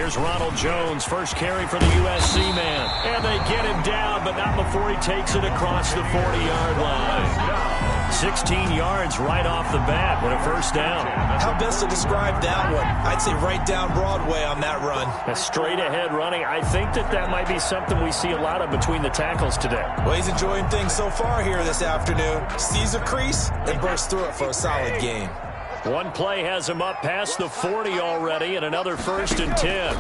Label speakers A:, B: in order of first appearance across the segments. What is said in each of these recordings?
A: Here's Ronald Jones, first carry for the USC man. And they get him down, but not before he takes it across the 40-yard line. 16 yards right off the bat with a first down.
B: How best to describe that one? I'd say right down Broadway on that run.
A: A straight-ahead running. I think that might be something we see a lot of between the tackles today.
B: Well, he's enjoying things so far here this afternoon. Sees a crease and bursts through it for a solid gain.
A: One play has him up past the 40 already, and another 1st and 10.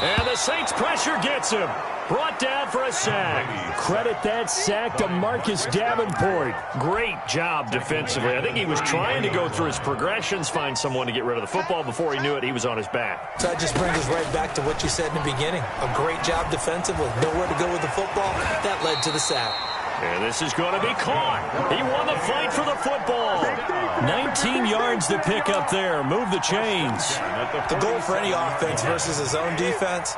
A: And the Saints pressure gets him. Brought down for a sack. Credit that sack to Marcus Davenport. Great job defensively. I think he was trying to go through his progressions, find someone to get rid of the football. Before he knew it, he was on his back.
B: So that just brings us right back to what you said in the beginning. A great job defensively. Nowhere to go with the football. That led to the sack.
A: And this is going to be caught. He won the fight for the football. 19 yards to pick up there. Move the chains.
B: The goal for any offense versus his own defense,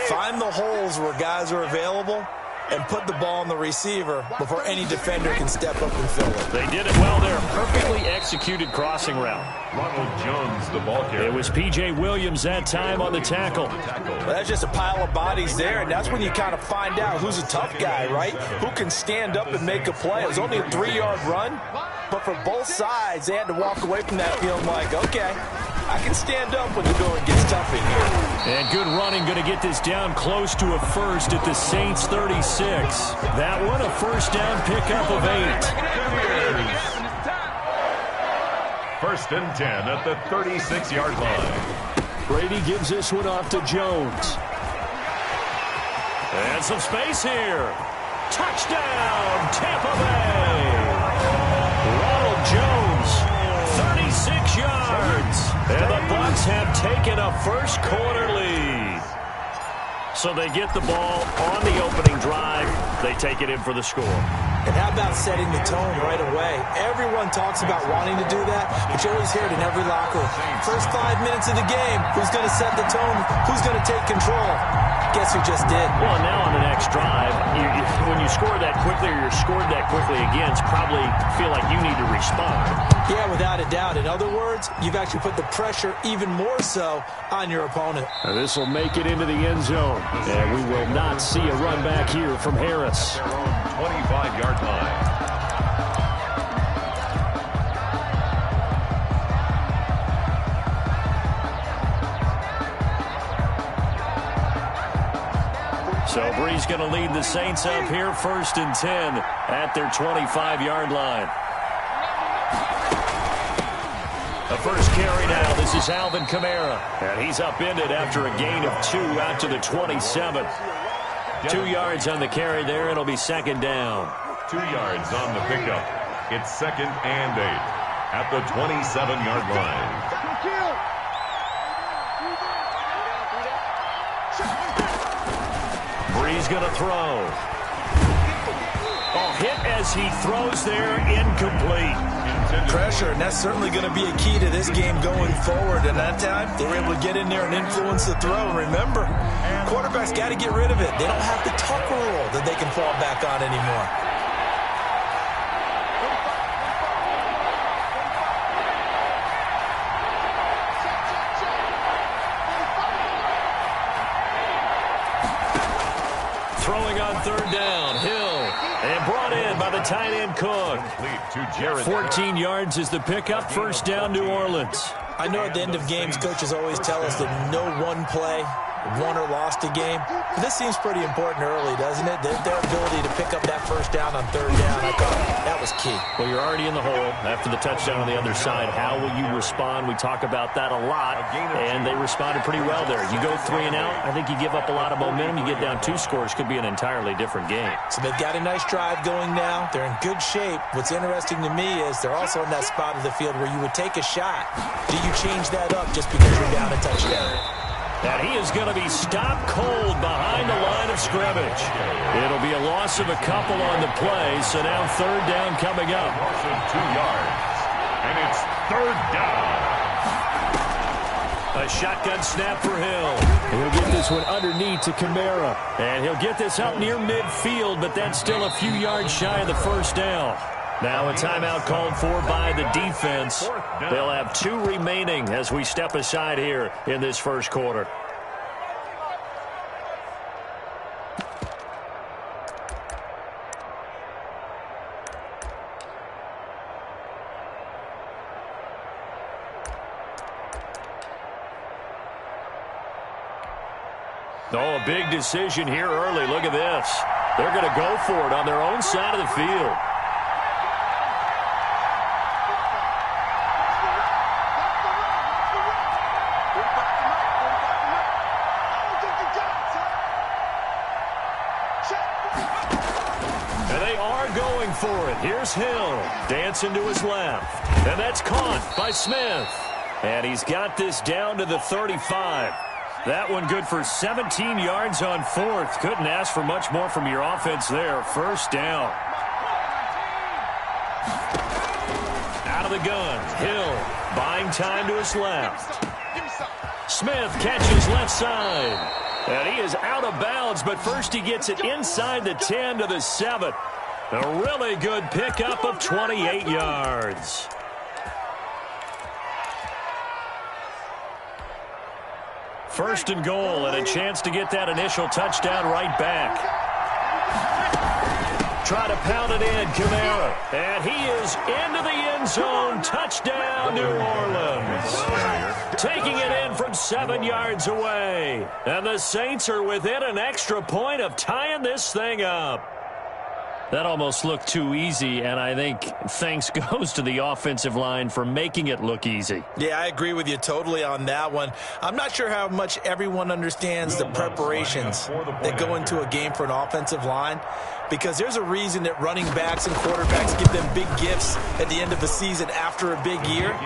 B: find the holes where guys are available and put the ball on the receiver before any defender can step up and fill it.
A: They did it well there. Perfectly executed crossing route.
C: Ronald Jones, the ball carrier.
A: It was P.J. Williams that time on the tackle.
B: Well, that's just a pile of bodies there, and that's when you kind of find out who's a tough guy, right? Who can stand up and make a play. It was only a 3-yard run, but for both sides, they had to walk away from that feeling like, okay, I can stand up when the going gets tough in here.
A: And good running, going to get this down close to a first at the Saints 36. That one a first down pickup of 8.
C: 1st and 10 at the 36-yard line.
A: Brady gives this one off to Jones. And some space here. Touchdown, Tampa Bay. Ronald Jones, 36 yards. And the Bucs have taken a first quarter lead. So they get the ball on the opening drive. They take it in for the score.
B: And how about setting the tone right away? Everyone talks about wanting to do that, but you always hear it in every locker room. First 5 minutes of the game, who's going to set the tone? Who's going to take control? Guess who just did?
A: Well, now on the next drive, when you score that quickly or you're scored that quickly again, it's probably feel like you need to respond.
B: Yeah, without a doubt. In other words, you've actually put the pressure even more so on your opponent.
A: This will make it into the end zone. And we will not see a run back here from Harris.
C: 25-yard line.
A: So Bree's going to lead the Saints up here 1st and 10 at their 25-yard line. The first carry now. This is Alvin Kamara. And he's upended after a gain of 2 out to the 27. 2 yards on the carry there. It'll be 2nd down.
C: 2 yards on the pickup. It's 2nd and 8 at the 27-yard line.
A: Bree's going to throw. Hit as he throws there, incomplete.
B: Pressure, and that's certainly going to be a key to this game going forward. And that time, they were able to get in there and influence the throw. Remember, quarterbacks got to get rid of it. They don't have the tuck rule that they can fall back on anymore.
A: Throwing on 3rd down, Hill, and brought in by the tight end Cook. 14 yards is the pickup, 1st down, New Orleans.
B: I know at the end of games, coaches always tell us that no one play won or lost a game. But this seems pretty important early, doesn't it? Their ability to pick up that 1st down on 3rd down, I thought that was key.
A: Well, you're already in the hole after the touchdown on the other side. How will you respond? We talk about that a lot, and they responded pretty well there. You go 3 and out, I think you give up a lot of momentum. You get down 2 scores, could be an entirely different game.
B: So they've got a nice drive going now. They're in good shape. What's interesting to me is they're also in that spot of the field where you would take a shot. Do you change that up just because you're down a touchdown?
A: And he is going to be stopped cold behind the line of scrimmage. It'll be a loss of a couple on the play, so now 3rd down coming up.
C: Loss of 2 yards, and it's 3rd down.
A: A shotgun snap for Hill. He'll get this one underneath to Kamara. And he'll get this up near midfield, but that's still a few yards shy of the 1st down. Now a timeout called for by the defense. They'll have 2 remaining as we step aside here in this first quarter. Oh, a big decision here early. Look at this. They're going to go for it on their own side of the field. And they are going for it. Here's Hill dancing to his left. And that's caught by Smith. And he's got this down to the 35. That one good for 17 yards on 4th. Couldn't ask for much more from your offense there. First down. Out of the gun. Hill buying time to his left. Smith catches left side. And he is out of bounds, but first he gets it inside the 10 to the 7. A really good pickup of 28 yards. First and goal, and a chance to get that initial touchdown right back. Try to pound it in, Kamara. And he is into the end zone. Touchdown, New Orleans. Taking it in from 7 yards away. And the Saints are within an extra point of tying this thing up. That almost looked too easy, and I think thanks goes to the offensive line for making it look easy.
B: Yeah, I agree with you totally on that one. I'm not sure how much everyone understands the preparations that go into a game for an offensive line, because there's a reason that running backs and quarterbacks give them big gifts at the end of the season after a big year.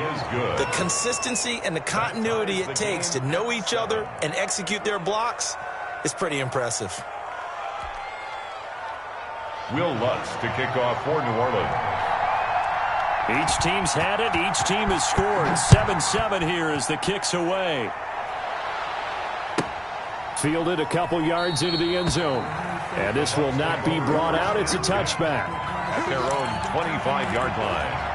B: The consistency and the continuity it takes to know each other and execute their blocks is pretty impressive.
C: Will Lutz to kick off for New Orleans.
A: Each team's had it. Each team has scored. 7-7 here as the kick's away. Fielded a couple yards into the end zone. And this will not be brought out. It's a touchback.
C: At their own 25-yard line.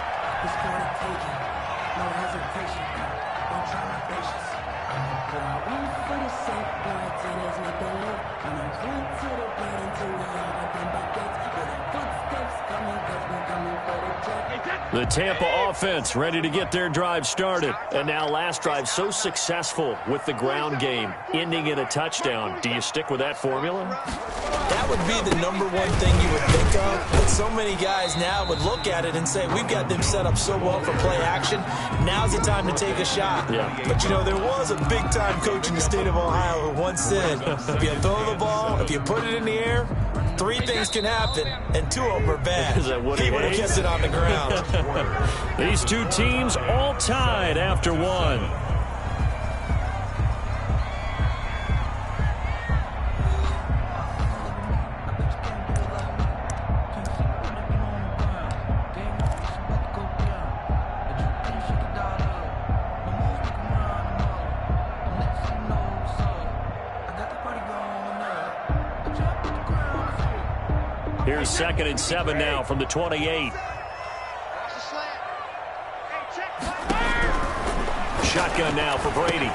A: The Tampa offense ready to get their drive started. And now last drive so successful with the ground game, ending in a touchdown. Do you stick with that formula?
B: That would be the number one thing you would think of. But so many guys now would look at it and say, we've got them set up so well for play action. Now's the time to take a shot.
A: Yeah.
B: But, you know, there was a big-time coach in the state of Ohio who once said, if you throw the ball, if you put it in the air, 3 things can happen, and 2 of them are bad.
A: Is that what
B: he would have kept it on the ground.
A: These 2 teams all tied after 1. Here's 2nd and 7 now from the 28. Shotgun now for Brady.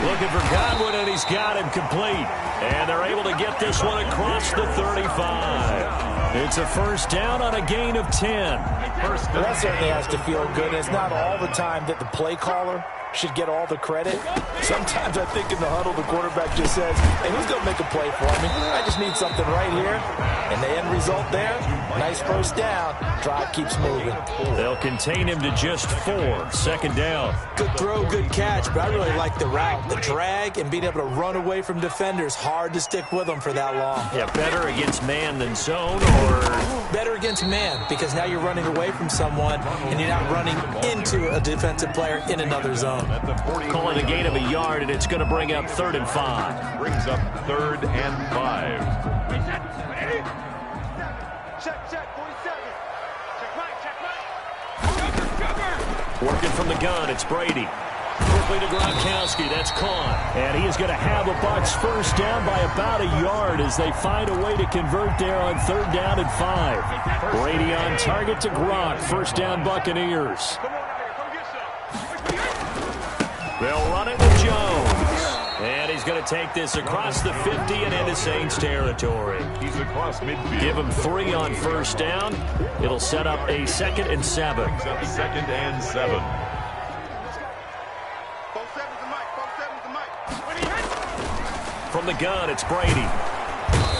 A: Looking for Godwin, and he's got him complete. And they're able to get this one across the 35. It's a first down on a gain of 10.
B: Well, that certainly has to feel good. It's not all the time that the play caller should get all the credit. Sometimes I think in the huddle, the quarterback just says, hey, who's going to make a play for me? I just need something right here. And the end result there, nice first down. Drive keeps moving.
A: They'll contain him to just 4. 2nd down.
B: Good throw, good catch, but I really like the route. The drag and being able to run away from defenders. Hard to stick with them for that long.
A: Yeah, better against man than zone, or
B: better against man, because now you're running away from someone and you're not running into a defensive player in another zone.
A: Calling a gain of a yard, and it's going to bring up 3rd and 5.
C: Brings up 3rd and 5.
D: Check, 47. Check right.
A: Working from the gun, it's Brady. Quickly to Gronkowski. That's caught. And he is going to have the Bucs first down by about a yard as they find a way to convert there on 3rd down and 5. Brady on target to Gronk. First down Buccaneers. They'll run it with Jones. And he's going to take this across the 50 and into Saints territory.
C: He's across midfield.
A: Give him 3 on first down. It'll set up a 2nd and 7.
C: 2nd and 7.
A: From the gun, it's Brady.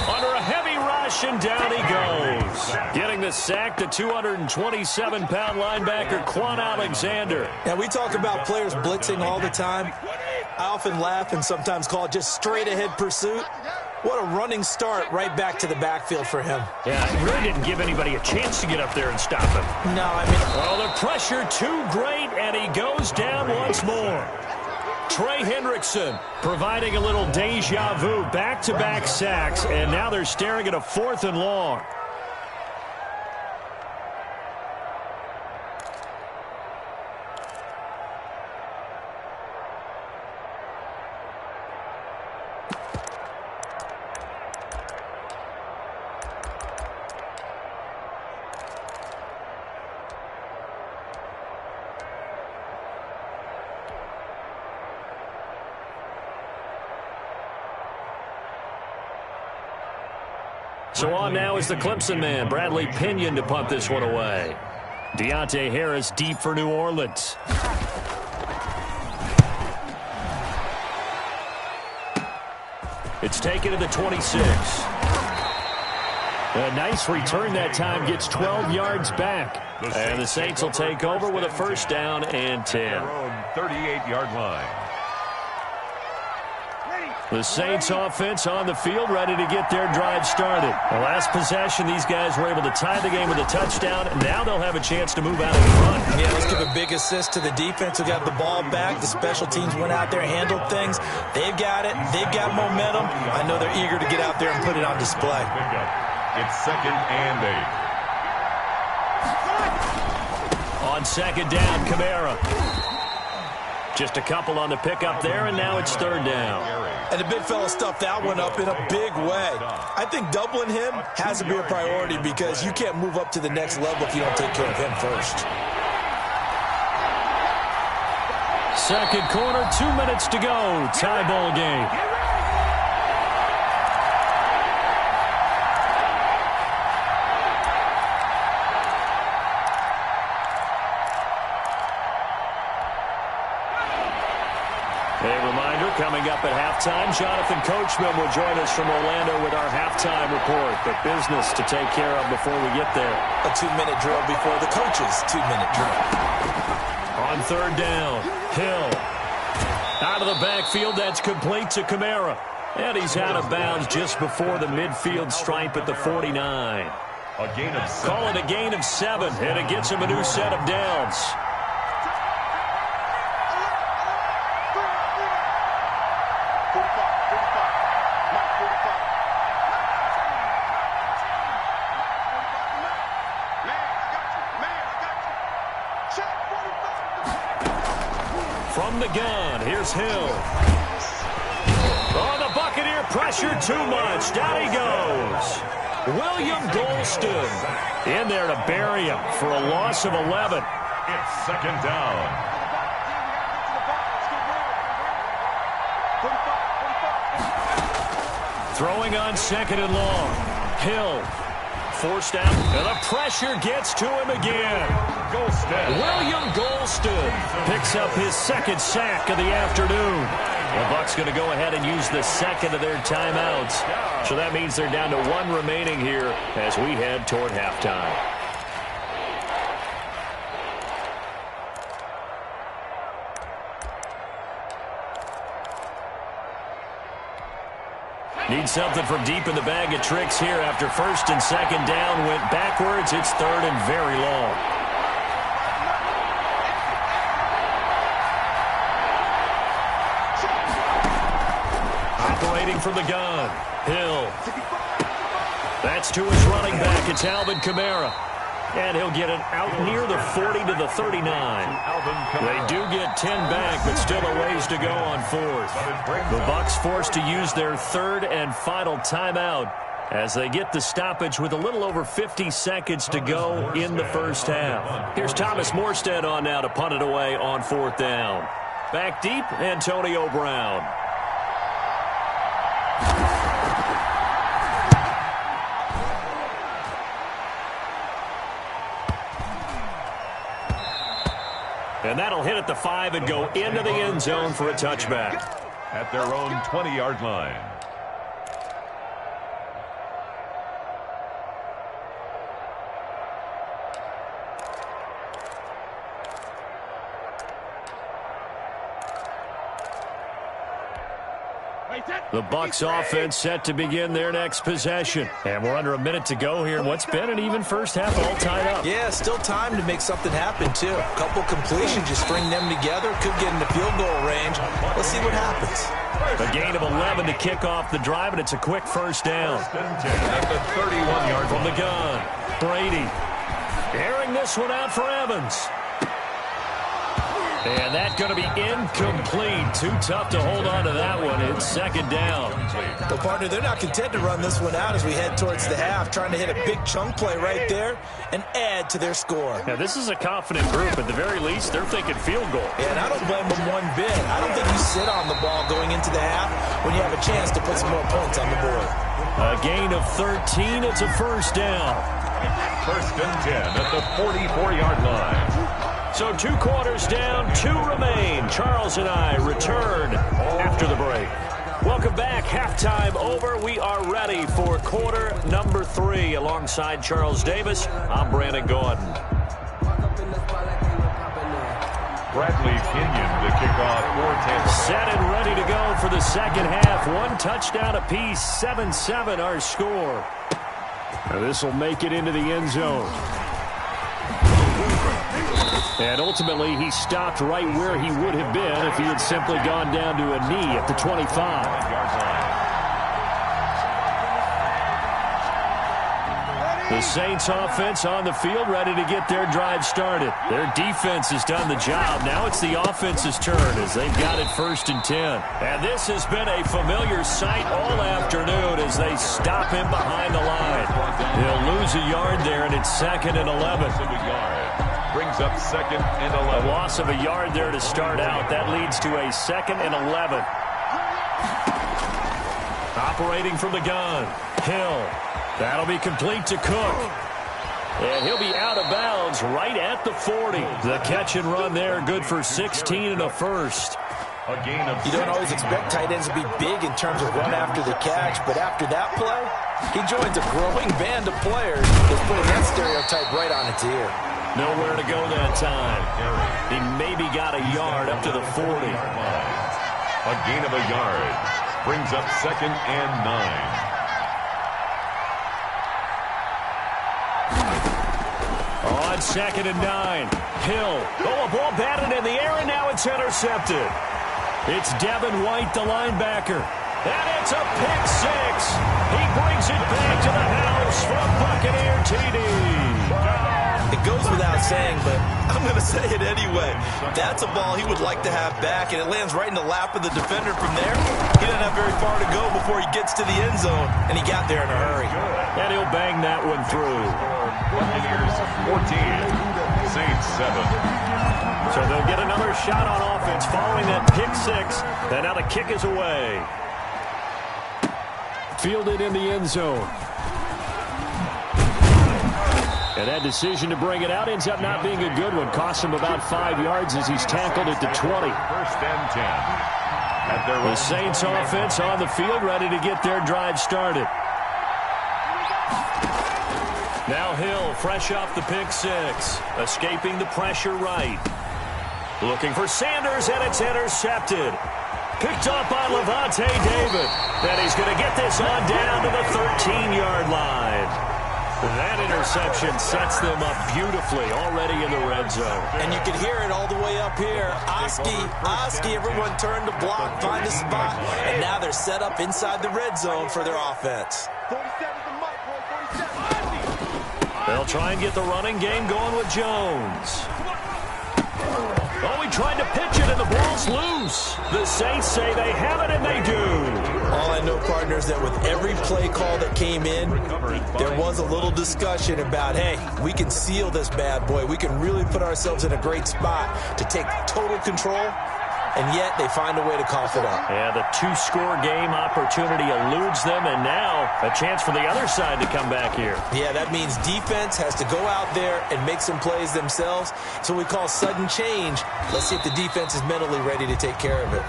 A: Under a heavy rush, and down he goes. Getting the sack, the 227-pound linebacker, Quan Alexander.
B: And we talk about players blitzing all the time. I often laugh and sometimes call it just straight-ahead pursuit. What a running start right back to the backfield for him.
A: Yeah, it really didn't give anybody a chance to get up there and stop him.
B: No, I mean...
A: Well, the pressure too great, and he goes down once more. Trey Hendrickson providing a little deja vu, back-to-back sacks, and now they're staring at a 4th and long. So on now is the Clemson man, Bradley Pinion, to punt this one away. Deontay Harris deep for New Orleans. It's taken to the 26. A nice return that time, gets 12 yards back. And the Saints will take over with a first down and 10.
C: 38-yard line.
A: The Saints offense on the field, ready to get their drive started. The last possession, these guys were able to tie the game with a touchdown. Now they'll have a chance to move out in front.
B: Yeah, let's give a big assist to the defense who got the ball back. The special teams went out there, handled things. They've got it. They've got momentum. I know they're eager to get out there and put it on display.
C: It's 2nd and 8.
A: On 2nd down, Kamara. Just a couple on the pickup there, and now it's 3rd down.
B: And the big fella stuffed that one up in a big way. I think doubling him has to be a priority because you can't move up to the next level if you don't take care of him first.
A: Second quarter, 2 minutes to go. Tie ball game. Coming up at halftime, Jonathan Coachman will join us from Orlando with our halftime report. But business to take care of before we get there.
B: A 2-minute drill before the coach's 2-minute drill.
A: On 3rd down, Hill. Out of the backfield, that's complete to Kamara. And he's out of bounds just before the midfield stripe at the 49.
C: A gain of 7.
A: Call it a gain of 7, and it gets him a new set of downs. From the gun, here's Hill. Oh, the Buccaneer pressure too much. Down he goes. William Golston in there to bury him for a loss of 11.
C: It's 2nd down.
A: Throwing on 2nd and long. Hill forced out, and the pressure gets to him again.
C: Golston.
A: William Golston picks up his 2nd sack of the afternoon. The Bucs going to go ahead and use the 2nd of their timeouts. So that means they're down to 1 remaining here as we head toward halftime. Need something from deep in the bag of tricks here after 1st and 2nd down went backwards. It's 3rd and very long. Operating from the gun, Hill. That's to his running back. It's Alvin Kamara. And he'll get it out near the 40 to the 39. They do get 10 back, but still a ways to go on fourth. The Bucs forced to use their third and final timeout as they get the stoppage with a little over 50 seconds to go in the first half. Here's Thomas Morstead on now to punt it away on fourth down. Back deep, Antonio Brown. And that'll hit at the 5 and go into the end zone for a touchback.
C: At their own 20-yard line.
A: The Bucs offense set to begin their next possession. And we're under a minute to go here. What's been an even first half, all tied up.
B: Yeah, still time to make something happen, too. A couple completions, just string them together. Could get into field goal range. Let's see what happens.
A: A gain of 11 to kick off the drive, and it's a quick first down.
C: At the 31-yard
A: from the gun. Brady airing this one out for Evans. And that's going to be incomplete. Too tough to hold on to that one. It's second down.
B: Well, partner, they're not content to run this one out as we head towards the half, trying to hit a big chunk play right there and add to their score.
A: Now, this is a confident group. At the very least, they're thinking field goal.
B: Yeah, and I don't blame them one bit. I don't think you sit on the ball going into the half when you have a chance to put some more points on the board.
A: A gain of 13. It's a first down.
C: First and 10 at the 44-yard line.
A: So 2 quarters down, 2 remain. Charles and I return after the break. Welcome back. Halftime over. We are ready for quarter number 3. Alongside Charles Davis, I'm Brandon Gordon.
C: Bradley Kenyon to kick off for Tampa.
A: Set and ready to go for the second half. 1 touchdown apiece, 7-7 our score. This will make it into the end zone. And ultimately, he stopped right where he would have been if he had simply gone down to a knee at the 25. The Saints offense on the field, ready to get their drive started. Their defense has done the job. Now it's the offense's turn as they've got it first and 10. And this has been a familiar sight all afternoon as they stop him behind the line. He'll lose a yard there, and it's second and 11.
C: Brings up second and 11.
A: A loss of a yard there to start out. That leads to a second and 11. Operating from the gun. Hill. That'll be complete to Cook. And he'll be out of bounds right at the 40. The catch and run there, good for 16 and a first.
C: A gain of
B: you don't always expect tight ends to be big in terms of run after the catch, but after that play, he joins a growing band of players that's putting that stereotype right on its ear.
A: Nowhere to go that time. He maybe got a yard up to the 40.
C: A gain of a yard. Brings up second and 9.
A: On second and 9. Hill. Oh, a ball batted in the air, and now it's intercepted. It's Devin White, the linebacker. And it's a pick 6. He brings it back to the house from Buccaneer TD.
B: It goes without saying, but I'm going to say it anyway. That's a ball he would like to have back, and it lands right in the lap of the defender from there. He doesn't have very far to go before he gets to the end zone, and he got there in a hurry.
A: And he'll bang that one through.
C: Buccaneers 14, Saints 7.
A: So they'll get another shot on offense following that pick 6, and now the kick is away. Fielded in the end zone. And that decision to bring it out ends up not being a good one. Costs him about 5 yards as he's tackled at the 20.
C: First and 10.
A: The Saints offense on the field, ready to get their drive started. Now Hill, fresh off the pick 6. Escaping the pressure right. Looking for Sanders, and it's intercepted. Picked up by Levante David. And he's going to get this on down to the 13-yard line. That interception sets them up beautifully already in the red zone.
B: And you can hear it all the way up here. Oski, everyone turned to block, find a spot, and now they're set up inside the red zone for their offense.
D: 47 the mark, boy, 47.
A: They'll try and get the running game going with Jones. Oh, he tried to pitch it, and the ball's loose. The Saints say they have it, and they do.
B: All I know, partners, that with every play call that came in, there was a little discussion about, hey, we can seal this bad boy. We can really put ourselves in a great spot to take total control. And yet they find a way to cough it up.
A: Yeah, the two-score game opportunity eludes them, and now a chance for the other side to come back here.
B: Yeah, that means defense has to go out there and make some plays themselves. So we call sudden change. Let's see if the defense is mentally ready to take care of it.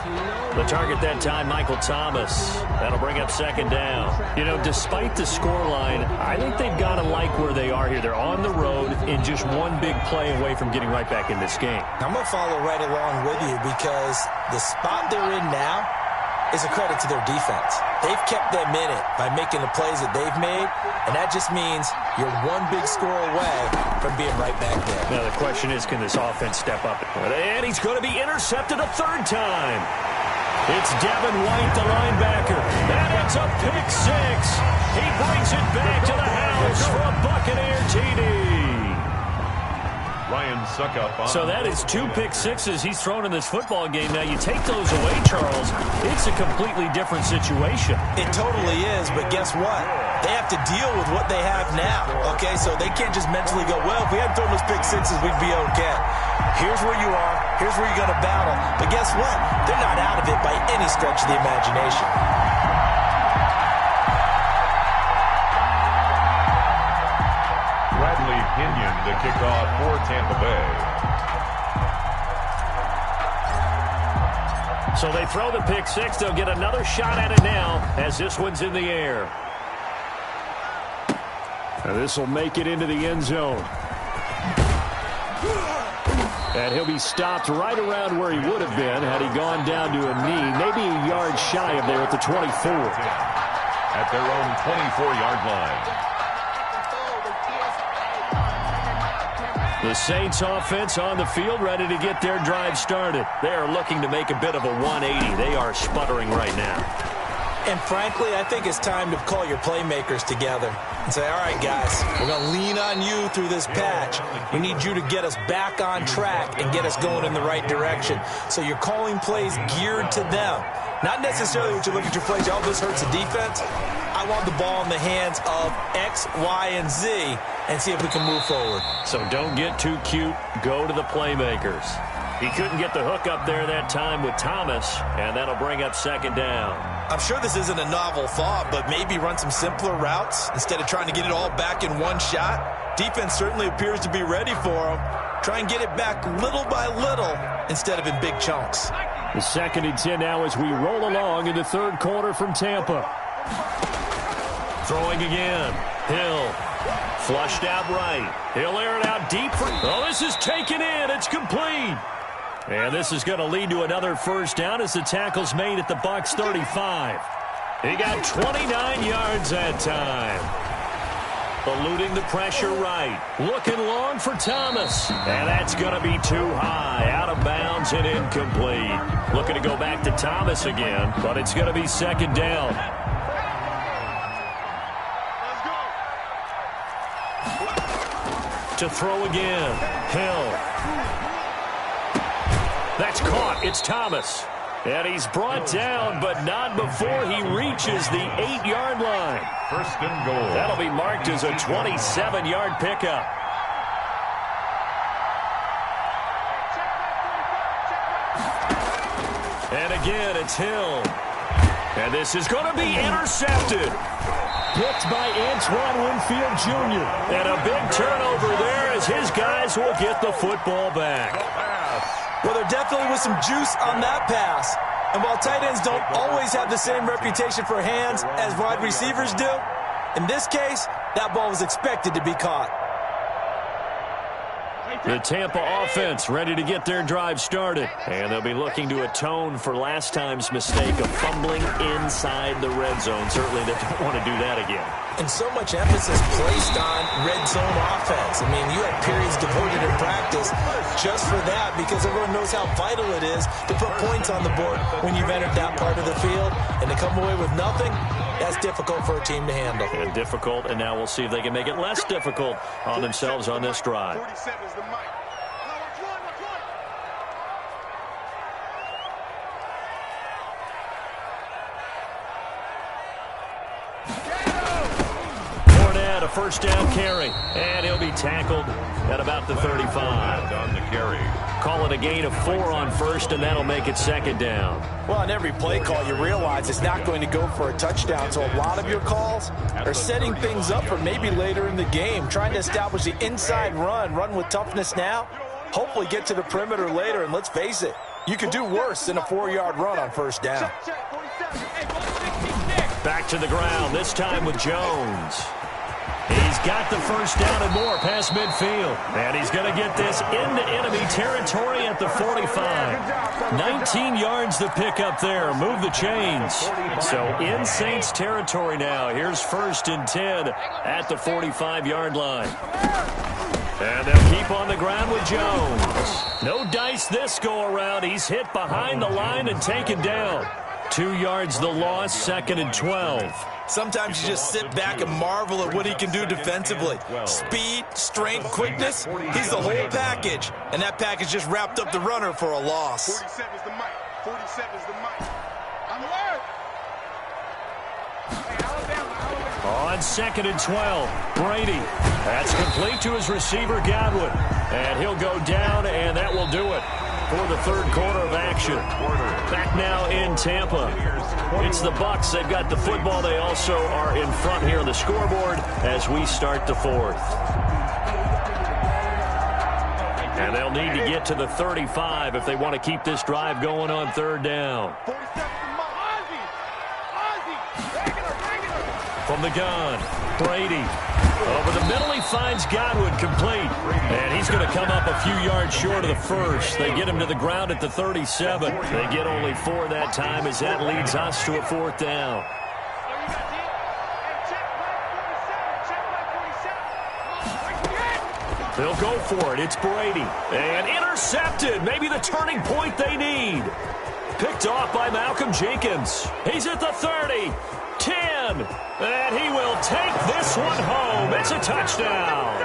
A: The target that time, Michael Thomas. That'll bring up second down. You know, despite the scoreline, I think they've got to like where they are here. They're on the road and just one big play away from getting right back in this game.
B: I'm going to follow right along with you because the spot they're in now is a credit to their defense. They've kept them in it by making the plays that they've made, and that just means you're one big score away from being right back there.
A: Now the question is, can this offense step up? And he's going to be intercepted a third time. It's Devin White, the linebacker. And it's a pick six. He brings it back to the house for a Buccaneer TD.
C: Ryan Suckup on.
A: So that is 2 pick sixes he's thrown in this football game. Now you take those away, Charles, it's a completely different situation.
B: It totally is, but guess what? They have to deal with what they have now, okay? So they can't just mentally go, well, if we hadn't thrown those pick sixes, we'd be okay. Here's where you are. Here's where you're going to battle. But guess what? They're not out of it by any stretch of the imagination.
C: Pinion to kick off for Tampa Bay.
A: So they throw the pick six. They'll get another shot at it now as this one's in the air. And this will make it into the end zone. And he'll be stopped right around where he would have been had he gone down to a knee, maybe a yard shy of there at the 24.
C: At their own 24-yard line.
A: The Saints offense on the field ready to get their drive started. They are looking to make a bit of a 180. They are sputtering right now.
B: And frankly, I think it's time to call your playmakers together and say, all right, guys, we're going to lean on you through this patch. We need you to get us back on track and get us going in the right direction. So you're calling plays geared to them. Not necessarily what you look at your plays, oh, this hurts the defense. I want the ball in the hands of X, Y, and Z and see if we can move forward.
A: So don't get too cute. Go to the playmakers. He couldn't get the hook up there that time with Thomas, and that'll bring up second down.
B: I'm sure this isn't a novel thought, but maybe run some simpler routes instead of trying to get it all back in one shot. Defense certainly appears to be ready for him. Try and get it back little by little instead of in big chunks.
A: The 2nd and 10 now as we roll along in the third quarter from Tampa. Throwing again. Hill. Flushed out right. He'll air it out deep for... Oh, this is taken in. It's complete. And this is going to lead to another first down as the tackle's made at the Bucs 35. He got 29 yards that time. Eluding the pressure right. Looking long for Thomas. And that's going to be too high. Out of bounds and incomplete. Looking to go back to Thomas again, but it's going to be second down. To throw again. Hill. That's caught. It's Thomas. And he's brought down, but not before he reaches the 8-yard line.
C: First and goal.
A: That'll be marked as a 27-yard pickup. And again, it's Hill. And this is going to be intercepted. Picked by Antoine Winfield Jr. And a big turnover there as his guys will get the football back.
B: Well, there definitely was some juice on that pass. And while tight ends don't always have the same reputation for hands as wide receivers do, in this case, that ball was expected to be caught.
A: The Tampa offense ready to get their drive started. And they'll be looking to atone for last time's mistake of fumbling inside the red zone. Certainly they don't want to do that again.
B: And so much emphasis placed on red zone offense. I mean, you had periods devoted in practice just for that because everyone knows how vital it is to put points on the board when you've entered that part of the field. And to come away with nothing, That's difficult for a team to handle.
A: And difficult, and now we'll see if they can make it less difficult on themselves on this drive.
D: 47 is the mic.
A: A first down carry, and he'll be tackled at about the 35.
C: On the carry.
A: Call it a gain of 4 on first, and that'll make it second down.
B: Well, on every play call, you realize it's not going to go for a touchdown, so a lot of your calls are setting things up for maybe later in the game, trying to establish the inside run with toughness now, hopefully get to the perimeter later, and let's face it, you could do worse than a 4-yard run on first down.
A: Back to the ground, this time with Jones. He's got the first down and more past midfield. And he's going to get this into enemy territory at the 45. 19 yards to pick up there. Move the chains. So in Saints territory now. Here's 1st and 10 at the 45-yard line. And they'll keep on the ground with Jones. No dice this go-around. He's hit behind the line and taken down. 2 yards the loss, 2nd and 12.
B: Sometimes you just sit back and marvel at what he can do defensively. Speed, strength, quickness, he's the whole package. And that package just wrapped up the runner for a loss.
D: 47 is the mic. 47 is the mic. I'm alert.
A: On 2nd and 12, Brady. That's complete to his receiver, Godwin. And he'll go down, and that will do it for the third quarter of action. Back now in Tampa. It's the Bucs. They've got the football. They also are in front here on the scoreboard as we start the fourth. And they'll need to get to the 35 if they want to keep this drive going on third down. From the gun, Brady. Over the middle, he finds Godwin complete. And he's going to come up a few yards short of the first. They get him to the ground at the 37. They get only 4 that time as that leads us to a 4th down. They'll go for it. It's Brady. And intercepted. Maybe the turning point they need. Picked off by Malcolm Jenkins. He's at the 30. 10, and he will take this one home. It's a touchdown.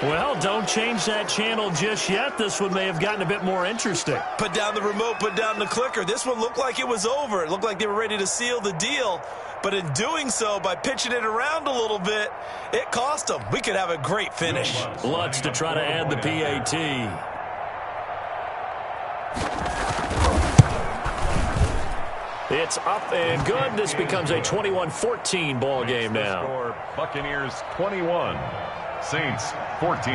A: Well, don't change that channel just yet. This one may have gotten a bit more interesting.
B: Put down the remote, put down the clicker. This one looked like it was over. It looked like they were ready to seal the deal. But in doing so, by pitching it around a little bit, it cost them. We could have a great finish.
A: Lutz to try to add the PAT. It's up and good. This becomes a 21-14 ball game now.
C: Buccaneers 21, Saints 14.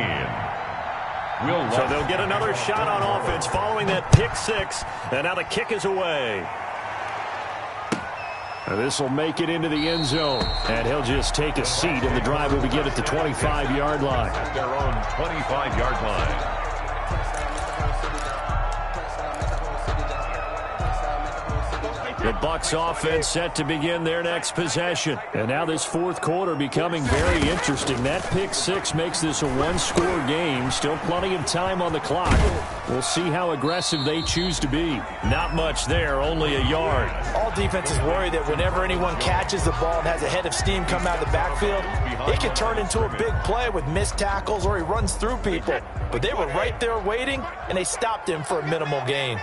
A: So they'll get another shot on offense following that pick 6, and now the kick is away. This will make it into the end zone, and he'll just take a seat, and the drive will begin at the 25-yard line.
C: At their own 25-yard line.
A: The Bucs offense set to begin their next possession. And now this fourth quarter becoming very interesting. That pick 6 makes this a one-score game. Still plenty of time on the clock. We'll see how aggressive they choose to be. Not much there, only a yard.
B: All defenses worry that whenever anyone catches the ball and has a head of steam come out of the backfield, it can turn into a big play with missed tackles or he runs through people. But they were right there waiting, and they stopped him for a minimal gain.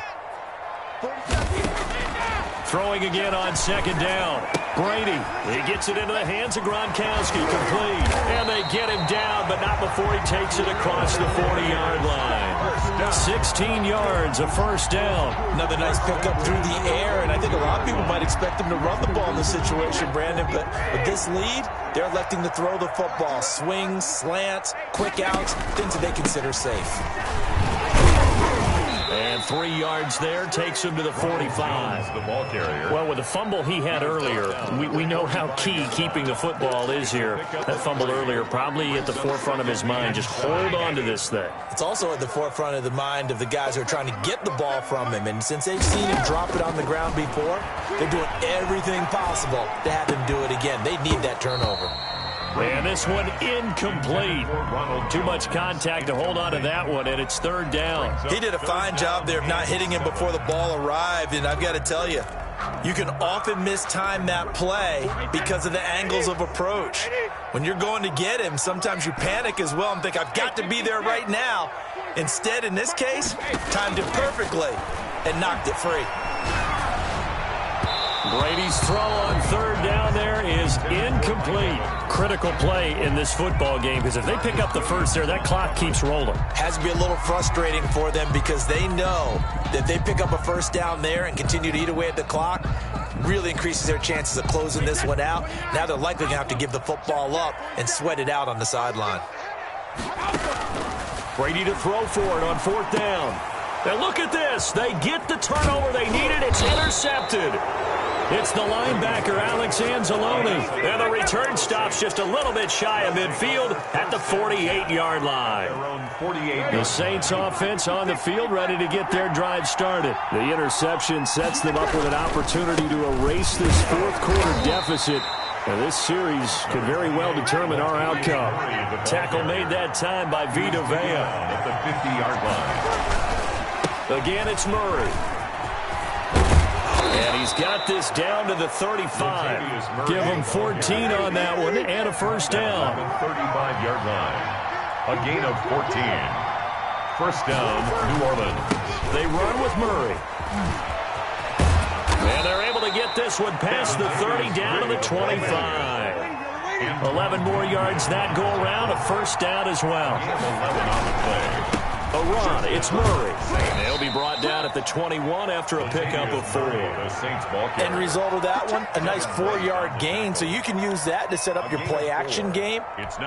A: Throwing again on second down. Brady, he gets it into the hands of Gronkowski, complete. And they get him down, but not before he takes it across the 40-yard line. 16 yards, a first down.
B: Another nice pickup through the air, and I think a lot of people might expect him to run the ball in this situation, Brandon, but with this lead, they're electing to throw the football. Swings, slants, quick outs, things that they consider safe.
A: And 3 yards there takes him to the 45.
C: The ball carrier.
A: Well, with the fumble he had earlier, we know how key keeping the football is here. That fumble earlier probably at the forefront of his mind. Just hold on to this thing.
B: It's also at the forefront of the mind of the guys who are trying to get the ball from him. And since they've seen him drop it on the ground before, they're doing everything possible to have him do it again. They need that turnover.
A: And this one incomplete. Too much contact to hold on to that one, and it's third down.
B: He did a fine job there of not hitting him before the ball arrived, and I've got to tell you, You can often mistime that play because of the angles of approach. When you're going to get him, sometimes you panic as well and think, I've got to be there right now. Instead, in this case, timed it perfectly and knocked it free.
A: Brady's throw on third down there is incomplete. Critical play in this football game because if they pick up the first there, that clock keeps rolling.
B: Has to be a little frustrating for them because they know that they pick up a first down there and continue to eat away at the clock, really increases their chances of closing this one out. Now they're likely going to have to give the football up and sweat it out on the sideline.
A: Brady to throw for it on fourth down. And look at this. They get the turnover they needed. It's intercepted. It's the linebacker, Alex Anzalone. And the return stops just a little bit shy of midfield at the 48-yard line. The Saints offense on the field ready to get their drive started. The interception sets them up with an opportunity to erase this fourth quarter deficit. And this series could very well determine our outcome. Tackle made that time by Vita Vea.
C: At the 50-yard line.
A: Again, it's Murray. And he's got this down to the 35. Give him 14 on that one and a first down.
C: 35-yard line. A gain of 14. First down, New Orleans.
A: They run with Murray. And they're able to get this one past the 30 down to the 25. 11 more yards that go around, a first down as well.
C: 11 on the play.
A: A run, it's Murray. They'll be brought down at the 21 after a pickup of 4.
B: End result of that one, a nice 4-yard gain, so you can use that to set up your play-action game,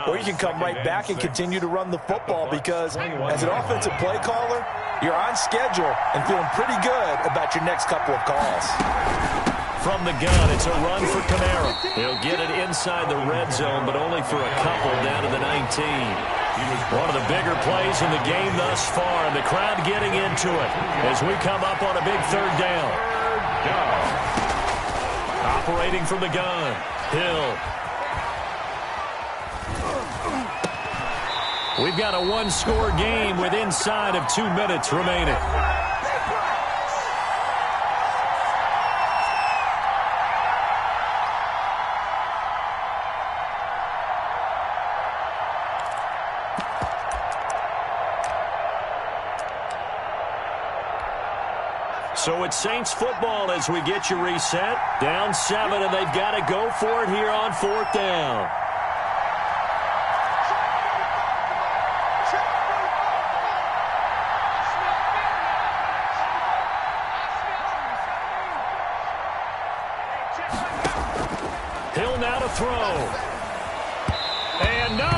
B: or you can come right back and continue to run the football because as an offensive play caller, you're on schedule and feeling pretty good about your next couple of calls.
A: From the gun, it's a run for Kamara. He'll get it inside the red zone, but only for a couple down to the 19. One of the bigger plays in the game thus far, and the crowd getting into it as we come up on a big third down. Operating from the gun, Hill. We've got a one-score game with inside of 2 minutes remaining. So it's Saints football as we get you reset. Down 7, and they've got to go for it here on fourth down. Hill now to throw. And no,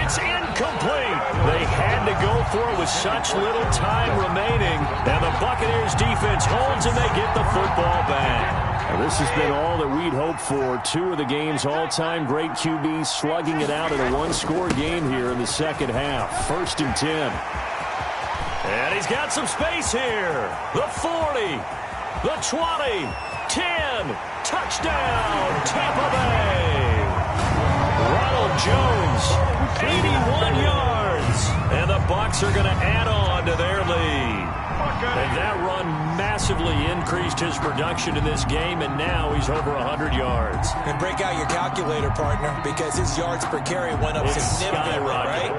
A: it's incomplete. They had to go for it with such little time remaining. And the Buccaneers defense holds and they get the football back. Now, this has been all that we'd hoped for. 2 of the game's all-time great QBs slugging it out in a one-score game here in the second half. 1st and 10. And he's got some space here. The 40, the 20, 10. Touchdown, Tampa Bay. Ronald Jones, 81 yards. And the Bucs are going to add on to their lead. And that run massively increased his production in this game, and now he's over 100 yards.
B: And break out your calculator, partner, because his yards per carry went up significantly, right?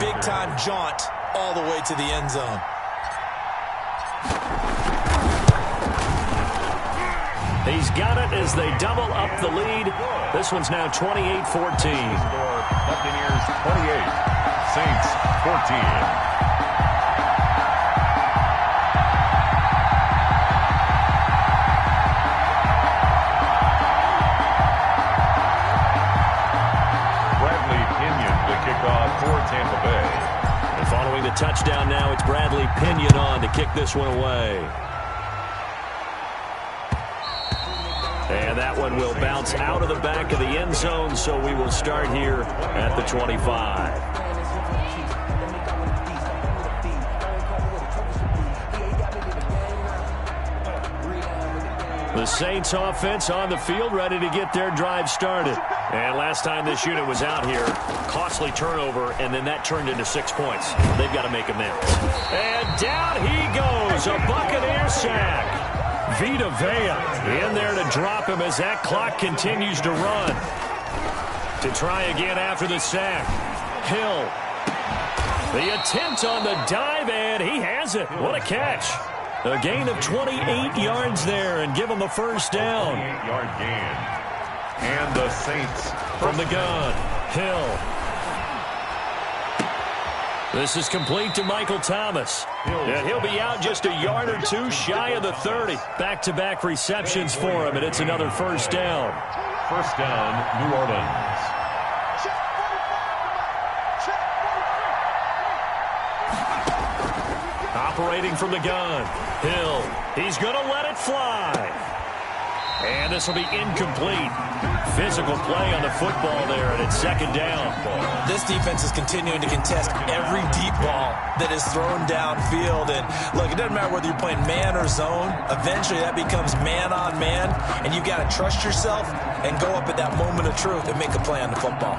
B: Big-time jaunt all the way to the end zone.
A: He's got it as they double up the lead. This one's now 28-14.
C: Buccaneers 28, Saints 14. For Tampa Bay.
A: And following the touchdown now, it's Bradley Pinion on to kick this one away. And that one will bounce out of the back of the end zone, so we will start here at the 25. The Saints offense on the field ready to get their drive started. And last time this unit was out here, costly turnover, and then that turned into 6 points. They've got to make amends. And down he goes, a Buccaneer sack. Vita Vea in there to drop him as that clock continues to run. To try again after the sack. Hill. The attempt on the dive, and he has it. What a catch. A gain of 28 yards there and give him a first down.
C: 28-yard gain. And the Saints
A: from the gun. Hill. This is complete to Michael Thomas. And he'll be out just a yard or two shy of the 30. Back-to-back receptions for him, and it's another first down.
C: First down, New Orleans.
A: Operating from the gun. Hill. He's going to let it fly. And this will be incomplete. Physical play on the football there, and it's second down.
B: This defense is continuing to contest every deep ball that is thrown downfield. And look, it doesn't matter whether you're playing man or zone. Eventually that becomes man on man, and you've got to trust yourself and go up at that moment of truth and make a play on the football.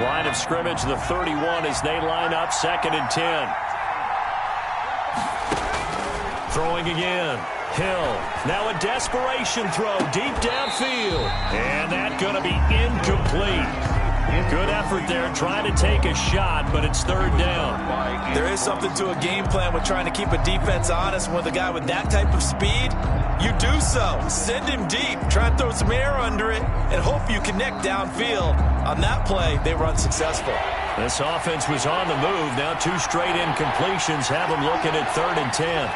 A: Line of scrimmage, the 31 as they line up, 2nd and 10. Throwing again. Hill. Now a desperation throw deep downfield. And that's going to be incomplete. Good effort there trying to take a shot, but it's third down.
B: There is something to a game plan with trying to keep a defense honest. With a guy with that type of speed, you do so. Send him deep. Try and throw some air under it and hope you connect downfield. On that play, they were unsuccessful.
A: This offense was on the move. Now 2 straight incompletions have them looking at 3rd and 10.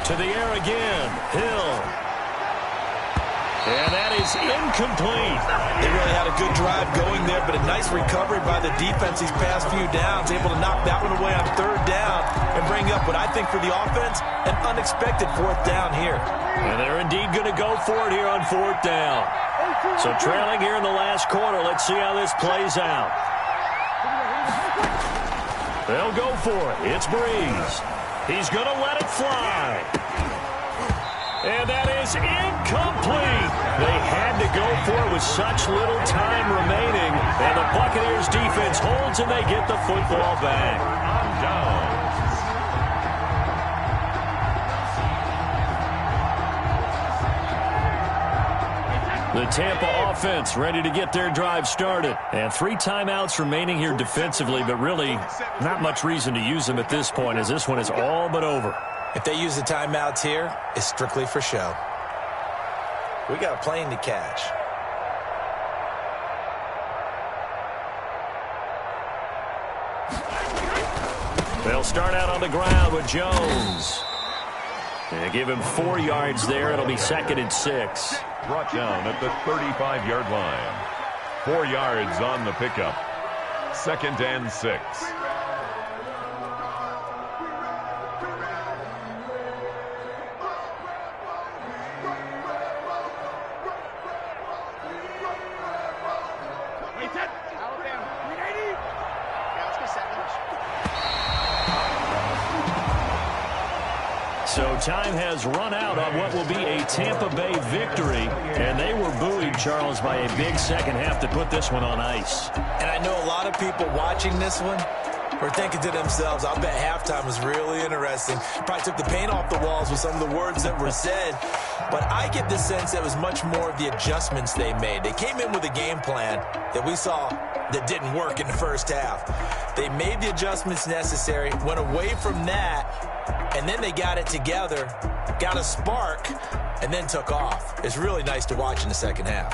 A: To the air again. Hill. And that is incomplete.
B: They really had a good drive going there, but a nice recovery by the defense these past few downs, able to knock that one away on 3rd down and bring up what I think for the offense, an unexpected 4th down here.
A: And they're indeed going to go for it here on 4th down. So trailing here in the last quarter, let's see how this plays out. They'll go for it. It's Breeze. He's going to let it fly. And that is incomplete. They had to go for it with such little time remaining. And the Buccaneers defense holds and they get the football back. The Tampa offense ready to get their drive started. And 3 timeouts remaining here defensively, but really not much reason to use them at this point as this one is all but over.
B: If they use the timeouts here, it's strictly for show. We got a plane to catch.
A: They'll start out on the ground with Jones. And give him 4 yards there. It'll be 2nd and 6.
C: Brought down at the 35-yard line. 4 yards on the pickup. 2nd and 6.
A: So time has run out on what will be a Tampa Bay victory. And they were buoyed, Charles, by a big second half to put this one on ice.
B: And I know a lot of people watching this one were thinking to themselves, I bet halftime was really interesting. Probably took the paint off the walls with some of the words that were said. But I get the sense that it was much more of the adjustments they made. They came in with a game plan that we saw that didn't work in the first half. They made the adjustments necessary, went away from that, and then they got it together, got a spark, and then took off. It's really nice to watch in the second half.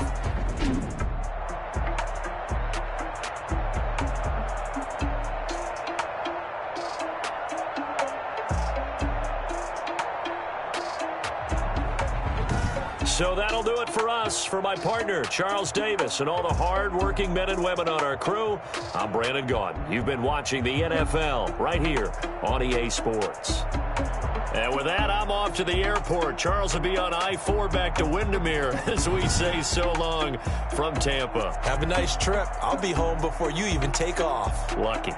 A: So that'll do it for us. For my partner, Charles Davis, and all the hard-working men and women on our crew, I'm Brandon Gaudin. You've been watching the NFL right here on EA Sports. And with that, I'm off to the airport. Charles will be on I-4 back to Windermere as we say so long from Tampa.
B: Have a nice trip. I'll be home before you even take off.
A: Lucky.